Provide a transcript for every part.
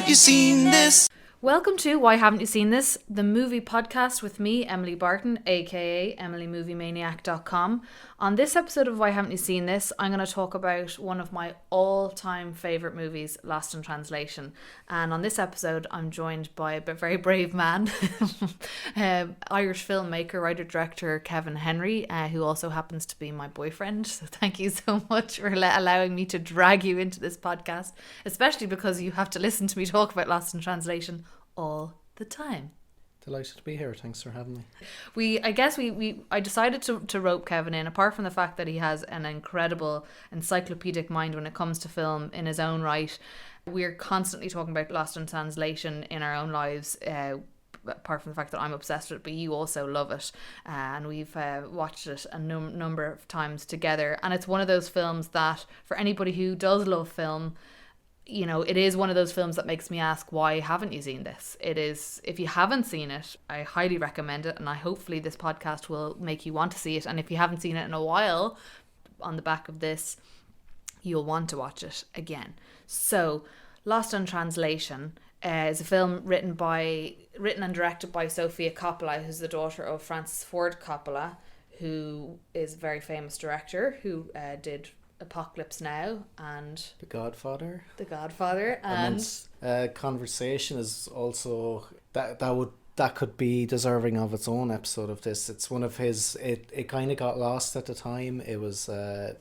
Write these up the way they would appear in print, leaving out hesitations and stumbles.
haven't you seen this? Welcome to Why Haven't You Seen This? The movie podcast with me, Emily Barton, aka EmilyMovieManiac.com. On this episode of Why Haven't You Seen This, I'm going to talk about one of my all-time favourite movies, Lost in Translation. And on this episode, I'm joined by a very brave man, Irish filmmaker, writer-director Kevin Henry, who also happens to be my boyfriend. So thank you so much for allowing me to drag you into this podcast, especially because you have to listen to me talk about Lost in Translation all the time. Delighted to be here. Thanks for having me. I decided to rope Kevin in, apart from the fact that he has an incredible encyclopedic mind when it comes to film in his own right. We're constantly talking about Lost in Translation in our own lives, apart from the fact that I'm obsessed with it, but you also love it, and we've watched it a number of times together. And it's one of those films that, for anybody who does love film, you know, it is one of those films that makes me ask, why haven't you seen this? It is, if you haven't seen it, I highly recommend it, and hopefully this podcast will make you want to see it. And if you haven't seen it in a while, on the back of this, you'll want to watch it again. So, Lost in Translation is a film written and directed by Sofia Coppola, who's the daughter of Francis Ford Coppola, who is a very famous director who did Apocalypse Now and The Godfather, and Conversation is also that could be deserving of its own episode of this. It's one of his. It kind of got lost at the time. It was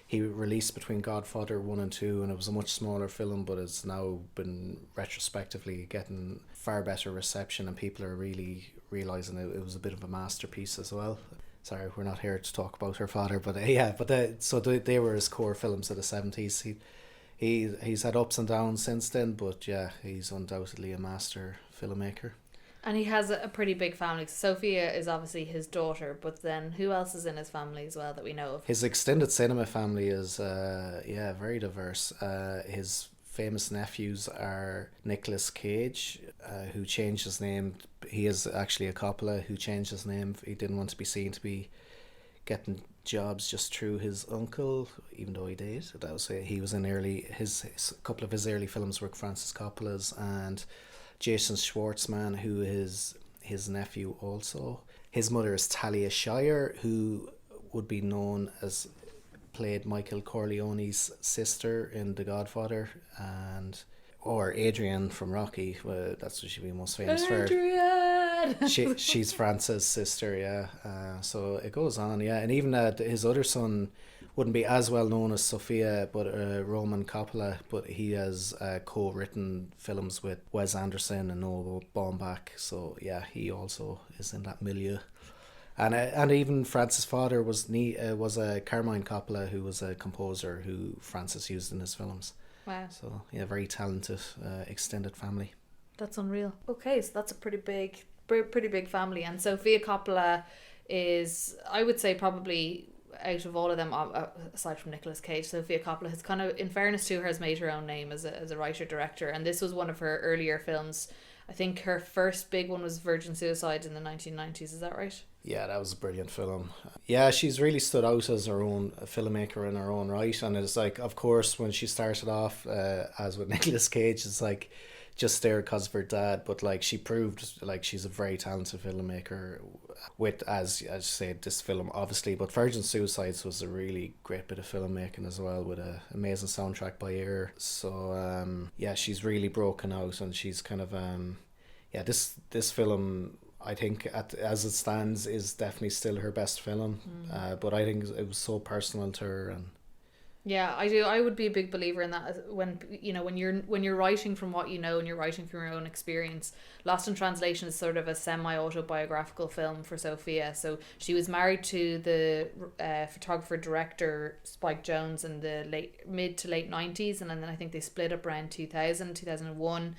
he released between Godfather 1 and 2, and it was a much smaller film, but it's now been retrospectively getting far better reception, and people are really realizing it was a bit of a masterpiece as well. Sorry, we're not here to talk about her father, but they were his core films of the 70s. He's had ups and downs since then, but yeah, he's undoubtedly a master filmmaker. And he has a pretty big family. Sophia is obviously his daughter, but then who else is in his family as well that we know of? His extended cinema family is very diverse. His famous nephews are Nicolas Cage, who changed his name. He is actually a Coppola who changed his name. He didn't want to be seen to be getting jobs just through his uncle, even though he did. That was he was in his couple of his early films were Francis Coppola's, and Jason Schwartzman, who is his nephew also. His mother is Talia Shire, who would be known as played Michael Corleone's sister in The Godfather, or Adrian from Rocky. That's what she'd be most famous for. She's France's sister, yeah. So it goes on, yeah. And even his other son wouldn't be as well known as Sophia, but Roman Coppola, but he has co-written films with Wes Anderson and Noah Baumbach. So yeah, he also is in that milieu. And even Francis' father was Carmine Coppola, who was a composer who Francis used in his films. Wow. So yeah, very talented extended family. That's unreal. Okay, so that's a pretty big family. And Sofia Coppola is, I would say, probably out of all of them, aside from Nicolas Cage, Sofia Coppola has kind of, in fairness to her, has made her own name as a writer-director. And this was one of her earlier films. I think her first big one was Virgin Suicide in the 1990s. Is that right? Yeah, that was a brilliant film. Yeah, she's really stood out as her own filmmaker in her own right. And it's like, of course, when she started off, as with Nicolas Cage, it's like just there because of her dad. But like, she proved like she's a very talented filmmaker with, as I said, this film obviously. But Virgin Suicides was a really great bit of filmmaking as well, with an amazing soundtrack by her. So yeah, she's really broken out, and she's kind of this film, I think as it stands, is definitely still her best film. But I think it was so personal to her. And yeah, I do. I would be a big believer in that. When you're writing from what you know and you're writing from your own experience. Lost in Translation is sort of a semi-autobiographical film for Sophia. So she was married to the photographer director Spike Jonze in the mid to late 90s, and then I think they split up around 2001.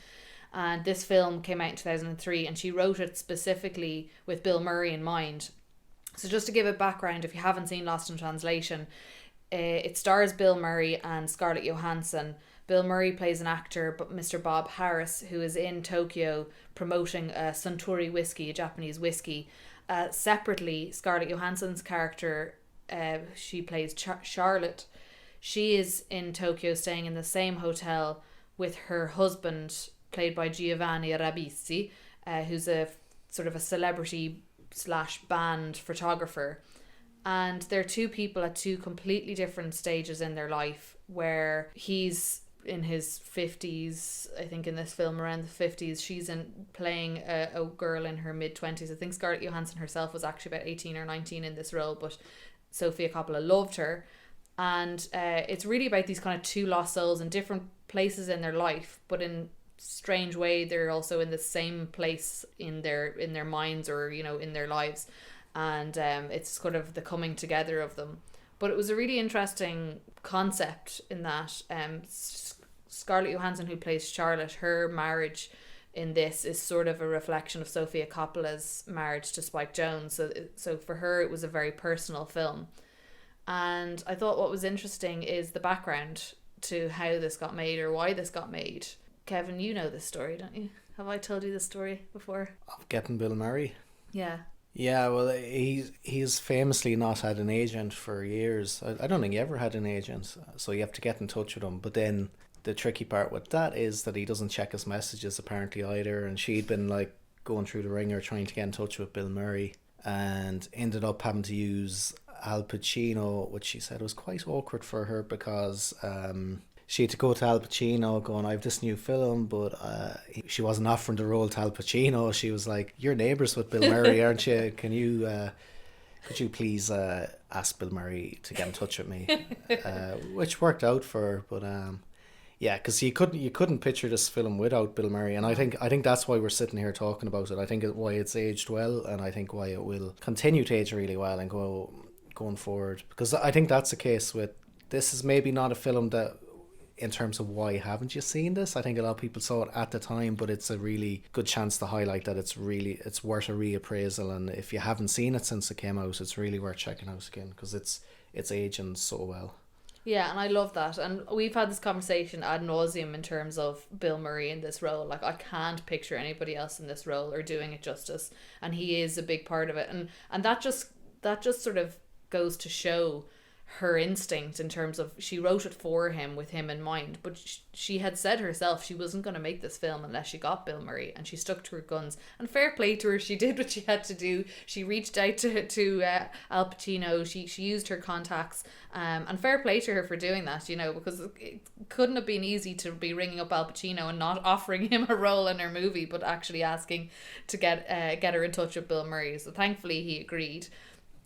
And this film came out in 2003, and she wrote it specifically with Bill Murray in mind. So just to give a background, if you haven't seen Lost in Translation, it stars Bill Murray and Scarlett Johansson. Bill Murray plays an actor, but Mr. Bob Harris, who is in Tokyo promoting Suntory whiskey, a Japanese whiskey. Separately, Scarlett Johansson's character, she plays Charlotte. She is in Tokyo staying in the same hotel with her husband, played by Giovanni Ribisi, who's a sort of a celebrity / band photographer. And they're two people at two completely different stages in their life, where he's in his 50s, I think in this film around the 50s, she's playing a girl in her mid-20s. I think Scarlett Johansson herself was actually about 18 or 19 in this role, but Sofia Coppola loved her. And it's really about these kind of two lost souls in different places in their life, but in strange way they're also in the same place in their minds, or in their lives. And it's sort of the coming together of them. But it was a really interesting concept in that Scarlett Johansson, who plays Charlotte, her marriage in this is sort of a reflection of Sofia Coppola's marriage to Spike Jonze. So for her, it was a very personal film. And I thought what was interesting is the background to how this got made, or why this got made. Kevin, you know this story, don't you? Have I told you this story before? Of getting Bill Murray? Yeah. Yeah, well, he's famously not had an agent for years. I don't think he ever had an agent, so you have to get in touch with him. But then the tricky part with that is that he doesn't check his messages apparently either, and she'd been like going through the ringer trying to get in touch with Bill Murray, and ended up having to use Al Pacino, which she said was quite awkward for her, because she had to go to Al Pacino going, I have this new film, but she wasn't offering the role to Al Pacino. She was like, you're neighbours with Bill Murray, aren't you? Could you please ask Bill Murray to get in touch with me? Which worked out for her, but yeah, because you couldn't picture this film without Bill Murray, and I think that's why we're sitting here talking about it. I think why it's aged well, and I think why it will continue to age really well and going forward, because I think that's the case with this. Is maybe not a film that, in terms of why haven't you seen this, I think a lot of people saw it at the time, but it's a really good chance to highlight that it's worth a reappraisal, and if you haven't seen it since it came out, it's really worth checking out again, because it's aging so well. Yeah, and I love that. And we've had this conversation ad nauseum in terms of Bill Murray in this role. Like, I can't picture anybody else in this role or doing it justice, and he is a big part of it. And that just sort of goes to show her instinct in terms of, she wrote it for him with him in mind, but she had said herself she wasn't going to make this film unless she got Bill Murray, and she stuck to her guns, and fair play to her. She did what she had to do. She reached out to Al Pacino. She used her contacts, and fair play to her for doing that, because it couldn't have been easy to be ringing up Al Pacino and not offering him a role in her movie, but actually asking to get her in touch with Bill Murray. So thankfully he agreed.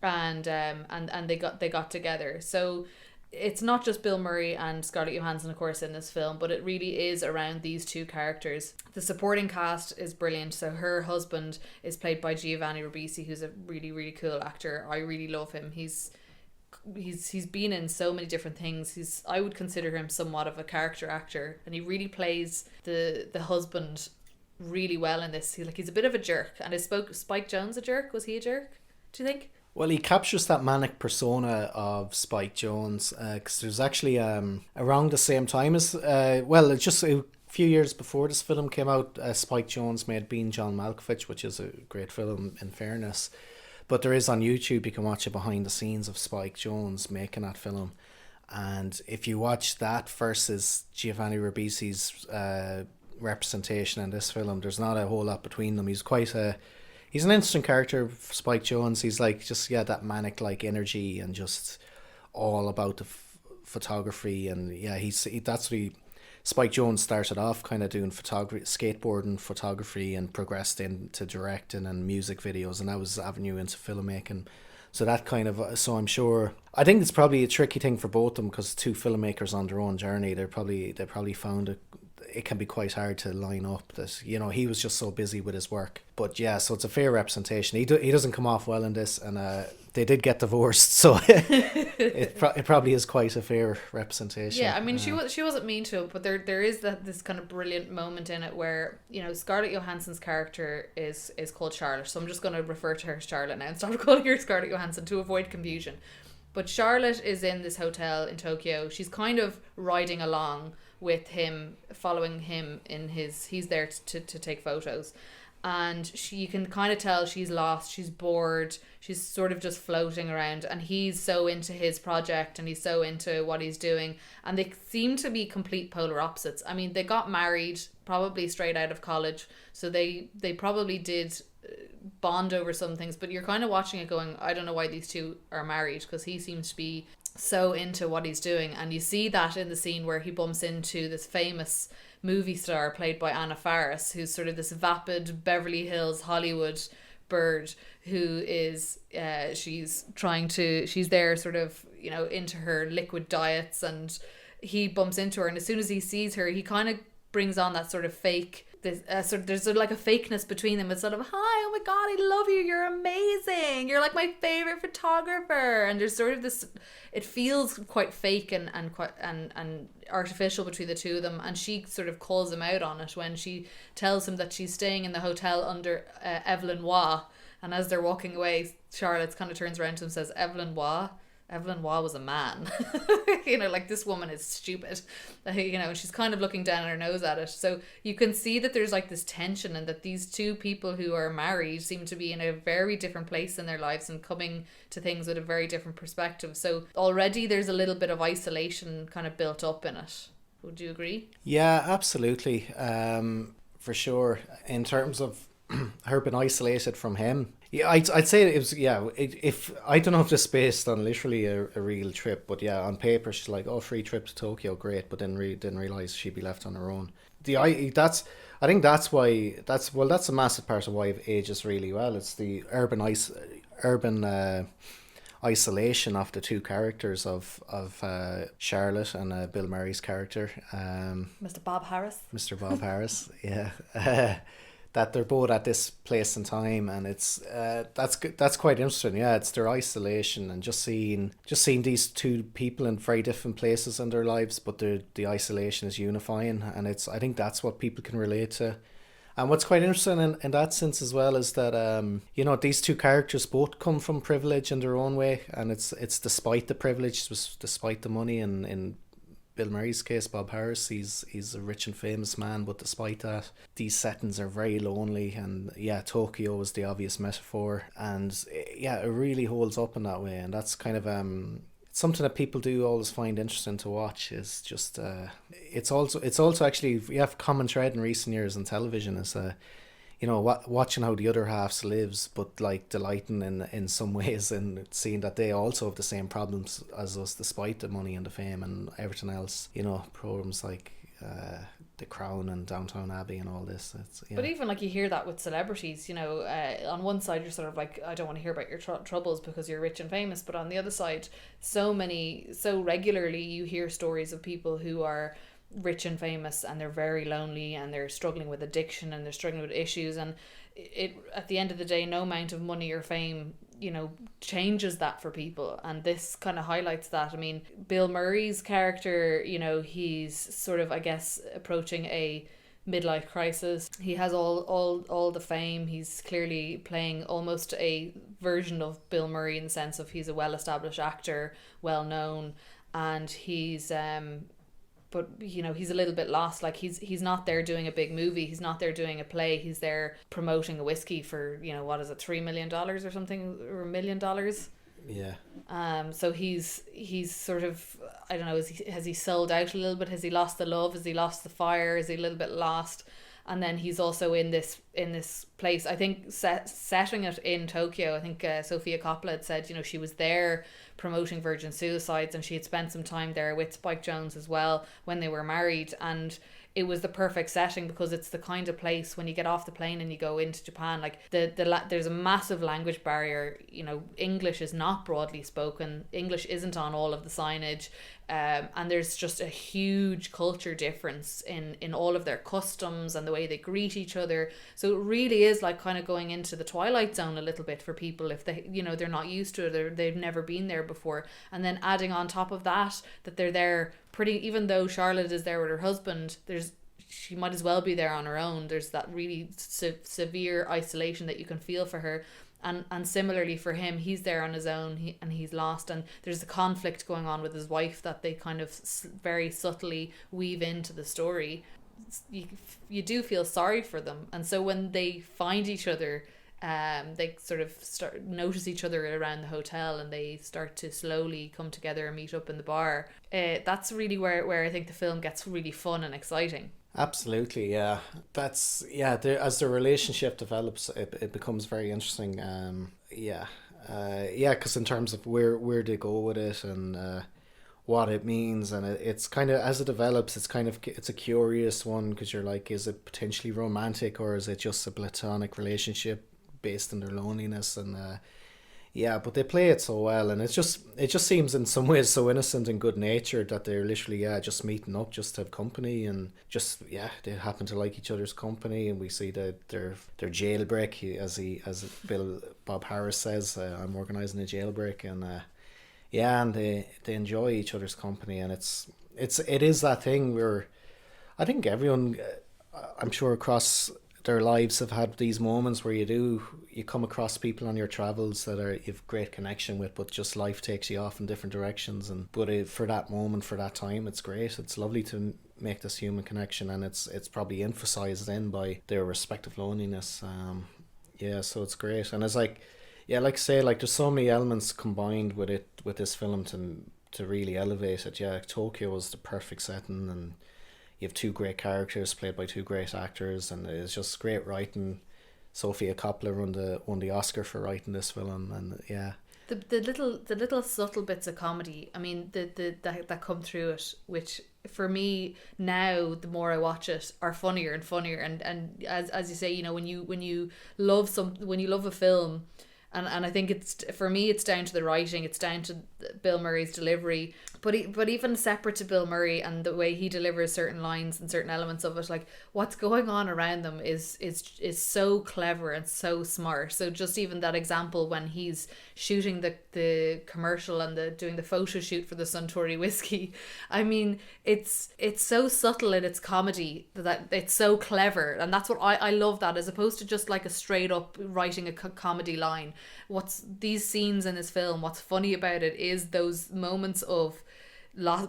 And they got together. So it's not just Bill Murray and Scarlett Johansson, of course, in this film, but it really is around these two characters. The supporting cast is brilliant. So her husband is played by Giovanni Ribisi, who's a really, really cool actor. I really love him. He's been in so many different things. I would consider him somewhat of a character actor, and he really plays the husband really well in this. He's a bit of a jerk. And is Spike Jonze a jerk? Was he a jerk, do you think? Well, he captures that manic persona of Spike Jonze, because there's actually around the same time as just a few years before this film came out, Spike Jonze made Being John Malkovich, which is a great film in fairness, but there is on YouTube, you can watch it behind the scenes of Spike Jonze making that film, and if you watch that versus Giovanni Ribisi's representation in this film, there's not a whole lot between them. He's an interesting character, Spike Jonze. He's like that manic like energy, and just all about the photography. And yeah, Spike Jonze started off kind of doing skateboarding photography, and progressed into directing and music videos, and that was the avenue into filmmaking. So I'm sure, I think it's probably a tricky thing for both of them, because two filmmakers on their own journey, they probably found it can be quite hard to line up that, he was just so busy with his work. But yeah, so it's a fair representation. He doesn't come off well in this, and they did get divorced, so it probably is quite a fair representation. Yeah, I mean, she wasn't mean to it, but there is this kind of brilliant moment in it where, Scarlett Johansson's character is called Charlotte, so I'm just going to refer to her as Charlotte now and stop calling her Scarlett Johansson to avoid confusion. But Charlotte is in this hotel in Tokyo. She's kind of riding along with him, following him in he's there to take photos. and you can kind of tell she's lost, she's bored, she's sort of just floating around, and he's so into his project and he's so into what he's doing, and they seem to be complete polar opposites. I mean, they got married probably straight out of college, so they probably did bond over some things, but you're kind of watching it going, I don't know why these two are married, because he seems to be so into what he's doing. And you see that in the scene where he bumps into this famous movie star played by Anna Faris, who's sort of this vapid Beverly Hills Hollywood bird, who is she's there sort of, you know, into her liquid diets, and he bumps into her, and as soon as he sees her, he kind of brings on that sort of fake, there's sort of like a fakeness between them. It's sort of, hi, oh my god, I love you, you're amazing, you're like my favorite photographer, and there's sort of this, it feels quite fake and quite and artificial between the two of them. And she sort of calls him out on it when she tells him that she's staying in the hotel under Evelyn Waugh, and as they're walking away, Charlotte kind of turns around to him and says, Evelyn Waugh was a man. You know, like, this woman is stupid. You know, and she's kind of looking down her nose at it. So you can see that there's like this tension, and that these two people who are married seem to be in a very different place in their lives and coming to things with a very different perspective. So already there's a little bit of isolation kind of built up in it. Would you agree? Yeah, absolutely. For sure. In terms of her being isolated from him, yeah, I'd say it was, yeah, if I don't know if this is based on literally a real trip, but yeah, on paper she's like, oh, free trip to Tokyo, great, but then didn't realise she'd be left on her own. I think that's a massive part of why it ages really well. It's the urban isolation of the two characters of Charlotte and Bill Murray's character, Mr. Bob Harris, yeah. That they're both at this place and time, and it's that's quite interesting. Yeah, it's their isolation, and just seeing these two people in very different places in their lives, but the isolation is unifying, and I think that's what people can relate to. And what's quite interesting in that sense as well is that you know, these two characters both come from privilege in their own way, and it's despite the privilege, despite the money, and in Bill Murray's case, Bob Harris, he's a rich and famous man, but despite that, these settings are very lonely, and yeah, Tokyo is the obvious metaphor, and yeah, it really holds up in that way, and that's kind of something that people do always find interesting to watch. Is just it's also actually, we have common thread in recent years in television is you know, watching how the other halves lives, but like delighting in some ways in seeing that they also have the same problems as us, despite the money and the fame and everything else. You know, programs like The Crown and Downton Abbey and all this. Yeah. But even like, you hear that with celebrities, you know, on one side you're sort of like, I don't want to hear about your troubles because you're rich and famous, but on the other side, so regularly you hear stories of people who are rich and famous, and they're very lonely, and they're struggling with addiction, and they're struggling with issues, and it at the end of the day, no amount of money or fame, you know, changes that for people, and this kind of highlights that. I mean, Bill Murray's character, you know, he's sort of, I guess, approaching a midlife crisis. He has all the fame. He's clearly playing almost a version of Bill Murray in the sense of he's a well-established actor, well known, and he's but you know, he's a little bit lost. Like, he's not there doing a big movie, he's not there doing a play, he's there promoting a whiskey for, you know, what is it, $3 million or something, or $1 million. Yeah. So he's sort of, I don't know, has he sold out a little bit? Has he lost the love? Has he lost the fire? Is he a little bit lost? And then he's also in this place, I think, setting it in Tokyo. I think Sofia Coppola had said, you know, she was there promoting Virgin Suicides, and she had spent some time there with Spike Jonze as well when they were married, and it was the perfect setting because it's the kind of place when you get off the plane and you go into Japan, like there's a massive language barrier. You know, English is not broadly spoken. English isn't on all of the signage, and there's just a huge culture difference in all of their customs and the way they greet each other. So it really is like kind of going into the Twilight Zone a little bit for people if they, you know, they're not used to it or they've never been there before. And then adding on top of that they're there even though Charlotte is there with her husband, she might as well be there on her own. There's that really severe isolation that you can feel for her, and similarly for him, he's there on his own, and he's lost, and there's a conflict going on with his wife that they kind of very subtly weave into the story. you, you do feel sorry for them. And so when they find each other, they sort of start notice each other around the hotel, and they start to slowly come together and meet up in the bar. That's really where I think the film gets really fun and exciting. Absolutely, yeah. As the relationship develops, it becomes very interesting. Because in terms of where they go with it, and what it means, and it's kind of, as it develops, it's a curious one, because you're like, is it potentially romantic, or is it just a platonic relationship based on their loneliness? And but they play it so well, and it just seems in some ways so innocent and good natured, that they're literally just meeting up just to have company, and just they happen to like each other's company. And we see that their jailbreak, as Bob Harris says, I'm organising a jailbreak, and and they enjoy each other's company. And it is that thing where I think everyone, I'm sure across their lives, have had these moments where you come across people on your travels that you've great connection with, but just life takes you off in different directions. But for that moment, for that time, it's great. It's lovely to make this human connection, and it's probably emphasized then by their respective loneliness. So it's great. And it's like, like I say, like, there's so many elements combined with this film to really elevate it. Tokyo was the perfect setting, and you have two great characters played by two great actors, and it's just great writing. Sofia Coppola won the Oscar for writing this film, and the little subtle bits of comedy, I mean, that come through it, which for me now, the more I watch it, are funnier and funnier. And as you say, you know, when you love a film. And I think for me it's down to the writing, it's down to Bill Murray's delivery, but even separate to Bill Murray and the way he delivers certain lines and certain elements of it, like what's going on around them is so clever and so smart. So just even that example when he's shooting the commercial and doing the photo shoot for the Suntory whiskey, I mean, it's so subtle in its comedy that it's so clever, and that's what I love, that as opposed to just like a straight up writing a comedy line. What's these scenes in this film, what's funny about it is those moments of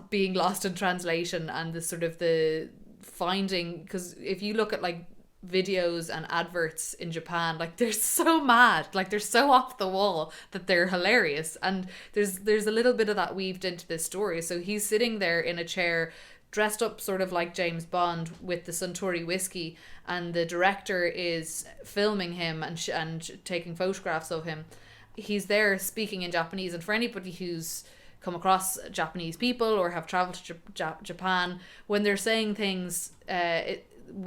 being lost in translation, and the sort of the finding, because if you look at like videos and adverts in Japan, like they're so mad, like they're so off the wall that they're hilarious, and there's a little bit of that weaved into this story. So he's sitting there in a chair dressed up sort of like James Bond with the Suntory whiskey, and the director is filming him and taking photographs of him. He's there speaking in Japanese, and for anybody who's come across Japanese people or have traveled to Japan, when they're saying things,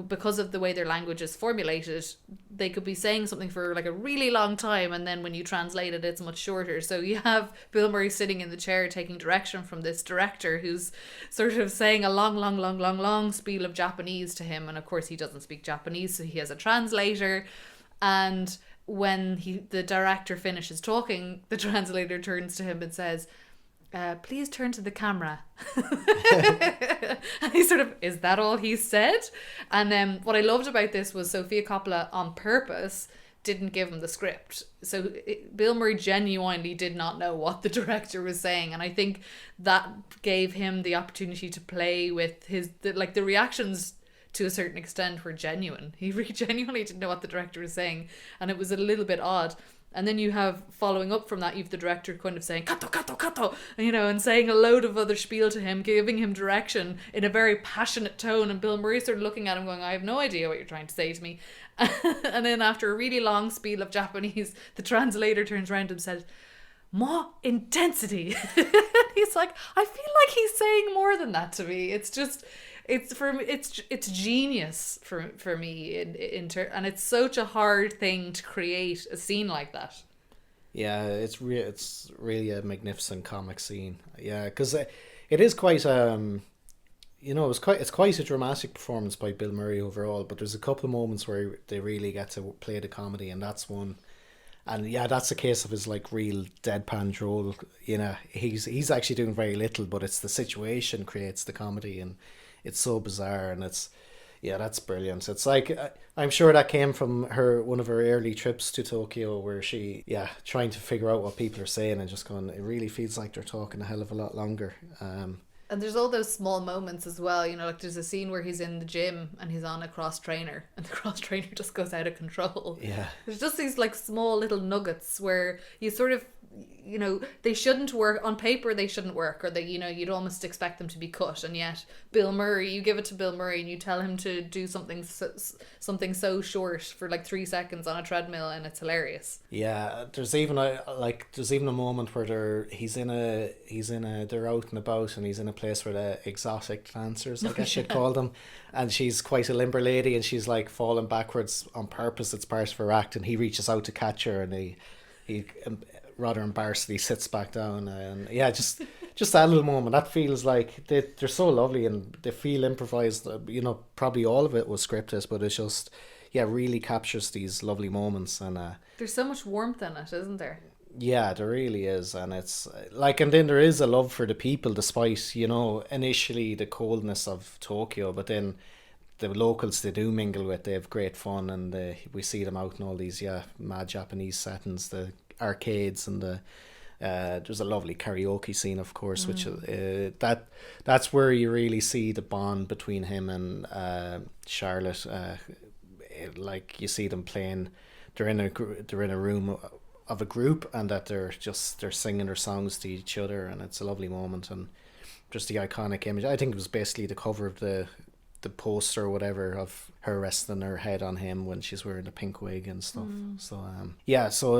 because of the way their language is formulated, they could be saying something for like a really long time, and then when you translate it, it's much shorter. So you have Bill Murray sitting in the chair taking direction from this director who's sort of saying a long spiel of Japanese to him, and of course he doesn't speak Japanese, so he has a translator. And when the director finishes talking, the translator turns to him and says, please turn to the camera. And he sort of, is that all he said? And what I loved about this was Sofia Coppola on purpose didn't give him the script. So Bill Murray genuinely did not know what the director was saying, and I think that gave him the opportunity to play with the reactions to a certain extent were genuine. He really genuinely didn't know what the director was saying, and it was a little bit odd. And then you have, following up from that, you've the director kind of saying, kato, kato, kato, you know, and saying a load of other spiel to him, giving him direction in a very passionate tone. And Bill Murray sort of looking at him going, I have no idea what you're trying to say to me. And then after a really long spiel of Japanese, the translator turns around and says, more intensity. He's like, I feel like he's saying more than that to me. It's just... It's genius for me and it's such a hard thing to create a scene like that. Yeah, it's really a magnificent comic scene. Yeah, because it is quite it's quite a dramatic performance by Bill Murray overall. But there's a couple of moments where they really get to play the comedy, and that's one. And yeah, that's a case of his like real deadpan droll. You know, he's actually doing very little, but it's the situation creates the comedy, and it's so bizarre, and that's brilliant. It's like, I'm sure that came from one of her early trips to Tokyo, where she trying to figure out what people are saying and just going, it really feels like they're talking a hell of a lot longer. And there's all those small moments as well, you know, like there's a scene where he's in the gym and he's on a cross trainer and the cross trainer just goes out of control. Yeah. There's just these like small little nuggets where you sort of, you know, they shouldn't work on paper, they shouldn't work, or they, you know, you'd almost expect them to be cut, and yet Bill Murray, you give it to Bill Murray and you tell him to do something so short for like 3 seconds on a treadmill, and it's hilarious. Yeah, there's even a moment where they're out and about, and he's in a place where the exotic dancers, I guess you'd call them, and she's quite a limber lady, and she's like falling backwards on purpose. It's part of her act, and he reaches out to catch her, and he rather embarrassed, he sits back down, and yeah, just that little moment, that feels like they're so lovely, and they feel improvised. You know, probably all of it was scripted, but it's just, yeah, really captures these lovely moments. And there's so much warmth in it, isn't there? Yeah, there really is, and it's like, and then there is a love for the people, despite, you know, initially the coldness of Tokyo, but then the locals they do mingle with, they have great fun, and we see them out in all these mad Japanese settings, the arcades, and there's a lovely karaoke scene, of course, which that's where you really see the bond between him and Charlotte. Like, you see them playing, they're in a room of a group, and that they're singing their songs to each other, and it's a lovely moment, and just the iconic image. I think it was basically the cover of the poster or whatever, of her resting her head on him when she's wearing the pink wig and stuff. So so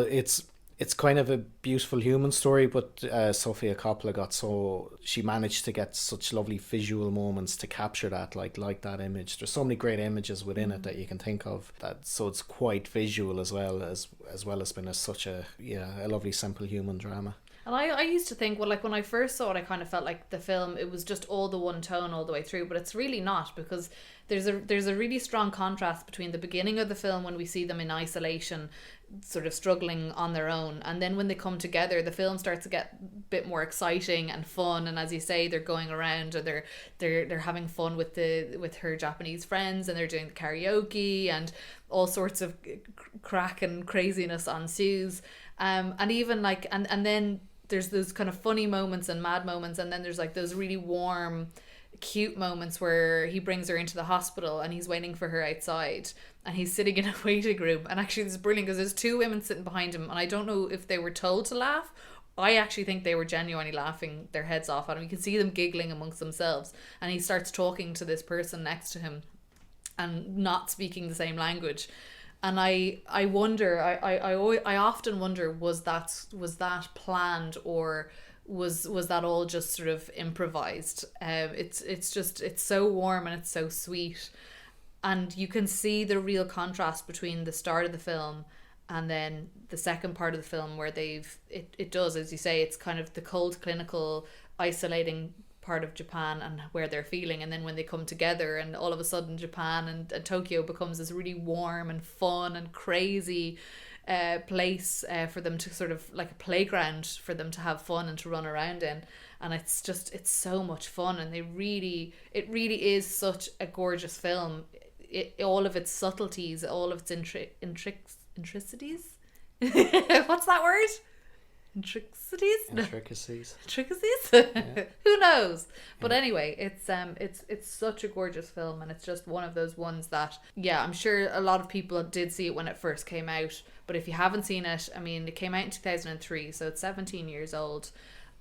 it's kind of a beautiful human story, but Sofia Coppola she managed to get such lovely visual moments to capture that, like that image. There's so many great images within it that you can think of, that so it's quite visual as well as being such a lovely simple human drama. And I used to think, well, like when I first saw it, I kind of felt like the film, it was just all the one tone all the way through, but it's really not, because there's a really strong contrast between the beginning of the film, when we see them in isolation, sort of struggling on their own, and then when they come together, the film starts to get a bit more exciting and fun, and as you say, they're going around, or they're having fun with her Japanese friends, and they're doing the karaoke, and all sorts of crack and craziness ensues, and even like and then there's those kind of funny moments and mad moments, and then there's like those really warm, cute moments where he brings her into the hospital and he's waiting for her outside, and he's sitting in a waiting room, and actually this is brilliant because there's two women sitting behind him, and I don't know if they were told to laugh. I actually think they were genuinely laughing their heads off at him. You can see them giggling amongst themselves, and he starts talking to this person next to him and not speaking the same language. And I wonder, I often wonder, was that planned, or was that all just sort of improvised? It's so warm and it's so sweet, and you can see the real contrast between the start of the film and then the second part of the film, where it does, as you say, it's kind of the cold, clinical, isolating part of Japan and where they're feeling, and then when they come together, and all of a sudden Japan and Tokyo becomes this really warm and fun and crazy place for them to sort of, like a playground for them to have fun and to run around in, and it's so much fun, and it really is such a gorgeous film. All of its subtleties, all of its intricacies what's that word? Intricacies. Yeah. Who knows? But anyway, it's such a gorgeous film, and it's just one of those ones that, yeah, I'm sure a lot of people did see it when it first came out, but if you haven't seen it, I mean, it came out in 2003, so it's 17 years old.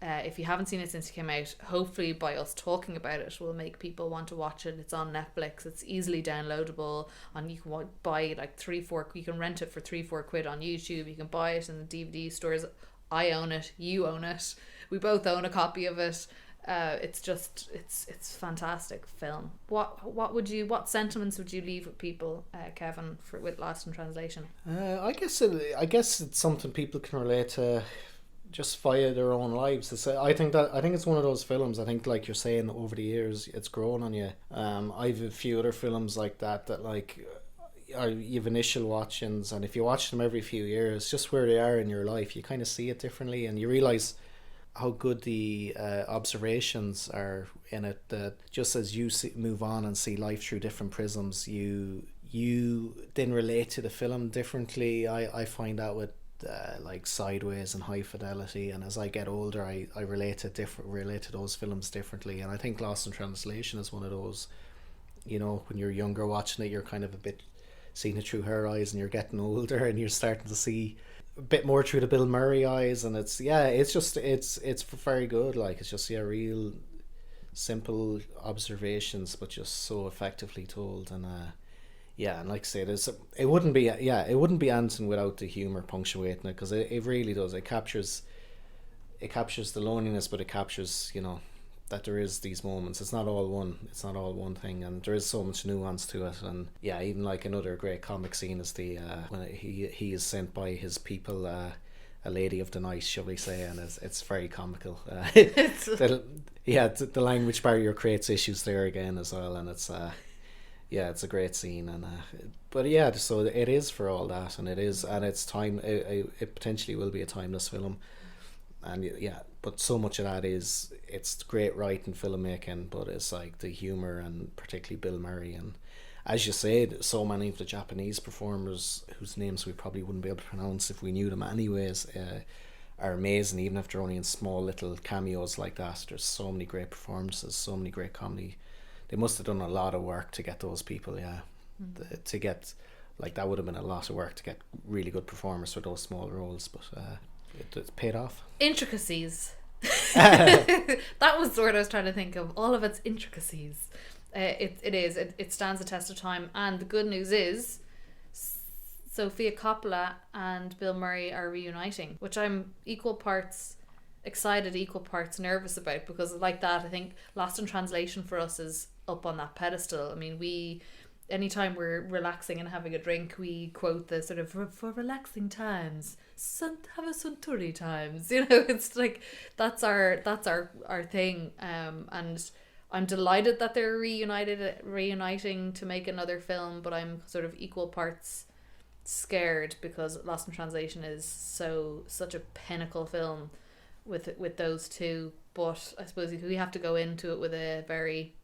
If you haven't seen it since it came out, hopefully by us talking about it will make people want to watch it. It's on Netflix. It's easily downloadable, and you can buy like 3-4. You can rent it for 3-4 quid on YouTube. You can buy it in the DVD stores. I own it. You own it. We both own a copy of it. It's fantastic film. What sentiments would you leave with people, Kevin, with Lost in Translation? I guess it's something people can relate to just via their own lives. I think it's one of those films, I think, like you're saying, over the years it's grown on you. I've a few other films like that like you've initial watchings, and if you watch them every few years, just where they are in your life, you kind of see it differently, and you realize how good the observations are in it, that just as you move on and see life through different prisms, you then relate to the film differently. I find that with like Sideways and High Fidelity, and as I get older I relate to those films differently, and I think Lost in Translation is one of those, you know, when you're younger watching it, you're kind of a bit seeing it through her eyes, and you're getting older and you're starting to see a bit more through the Bill Murray eyes, and it's very good. Like, it's just real simple observations, but just so effectively told. And and like I say, it wouldn't be Anson without the humor punctuating it, because it really does. It captures the loneliness, but it captures, you know, that there is these moments. It's not all one thing, and there is so much nuance to it. And even like another great comic scene is the when he is sent by his people, a lady of the night, shall we say, and it's very comical. The language barrier creates issues there again as well, and it's it's a great scene. And so it is for all that, and it's time. It potentially will be a timeless film. And but so much of that it's great writing, filmmaking, but it's like the humor, and particularly Bill Murray, and as you said, so many of the Japanese performers whose names we probably wouldn't be able to pronounce if we knew them anyways, are amazing, even if they're only in small little cameos like that. There's so many great performances, so many great comedy. They must have done a lot of work to get those people, to get, like, that would have been a lot of work to get really good performers for those small roles, but it's paid off. Intricacies. That was the word I was trying to think of. All of its intricacies. It stands the test of time, and the good news is Sofia Coppola and Bill Murray are reuniting, which I'm equal parts excited, equal parts nervous about, because like that, I think Lost in Translation for us is up on that pedestal. I mean, anytime we're relaxing and having a drink, we quote the sort of for relaxing times, have a Suntory times. You know, it's like that's our thing. And I'm delighted that they're reuniting to make another film, but I'm sort of equal parts scared, because Lost in Translation is such a pinnacle film with those two. But I suppose we have to go into it with a very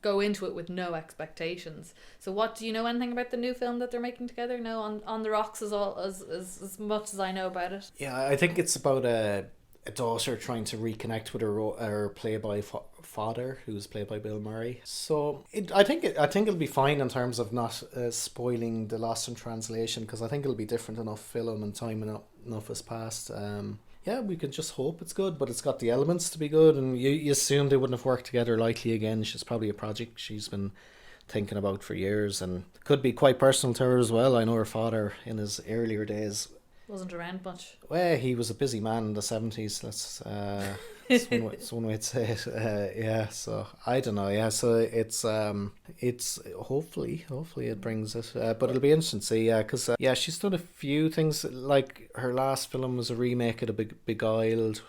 go into it with no expectations. So what, do you know anything about the new film that they're making together? No, on the rocks is all as much as I know about it. I think it's about a daughter trying to reconnect with her play-by father, who's played by Bill Murray. So I think it'll be fine in terms of not spoiling the Lost in Translation, because I think it'll be different enough film, and time enough has passed. We could just hope it's good, but it's got the elements to be good, and you assume they wouldn't have worked together lightly again. It's probably a project she's been thinking about for years, and could be quite personal to her as well. I know her father in his earlier days wasn't around much. Well, he was a busy man in the 70s. That's one way to say it. So I don't know. So it's hopefully it brings it. But it'll be interesting to see. Because she's done a few things. Like her last film was a remake of The Beguiled.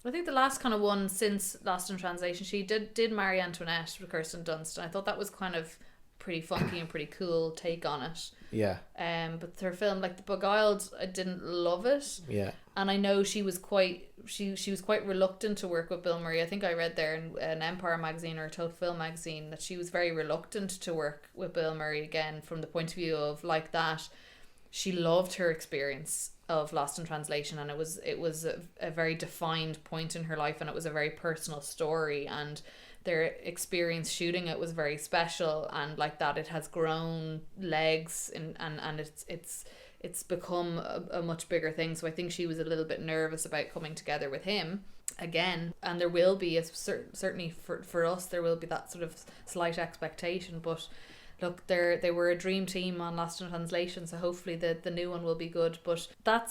I think the last kind of one since Lost in Translation, she did Marie Antoinette with Kirsten Dunst, and I thought that was kind of pretty funky and pretty cool take on it. Yeah. But her film, like The Beguiled, I didn't love it. Yeah. And I know she was quite reluctant to work with Bill Murray. I think I read there in an Empire magazine or a Total Film magazine that she was very reluctant to work with Bill Murray again, from the point of view of like that. She loved her experience of Lost in Translation, and it was a very defined point in her life, and it was a very personal story, and their experience shooting it was very special, and like that it has grown legs and it's become a much bigger thing. So I think she was a little bit nervous about coming together with him again, and there will be certainly for us there will be that sort of slight expectation, but look, they were a dream team on Lost in Translation, so hopefully the new one will be good. But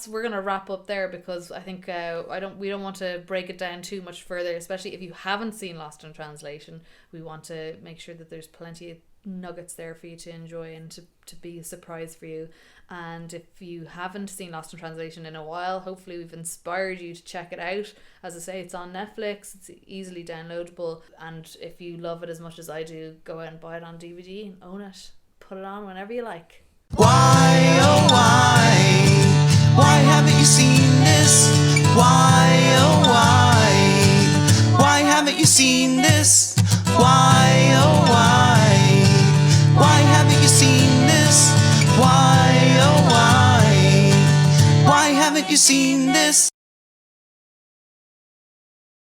we're gonna wrap up there, because I think we don't want to break it down too much further, especially if you haven't seen Lost in Translation. We want to make sure that there's plenty of nuggets there for you to enjoy and to be a surprise for you. And if you haven't seen Lost in Translation in a while, hopefully we've inspired you to check it out. As I say, it's on Netflix, it's easily downloadable, and if you love it as much as I do, go out and buy it on DVD and own it. Put it on whenever you like. Why, oh why haven't you seen this? Why, oh why haven't you seen this? Why, oh why haven't you seen this? Why, oh why haven't you seen this?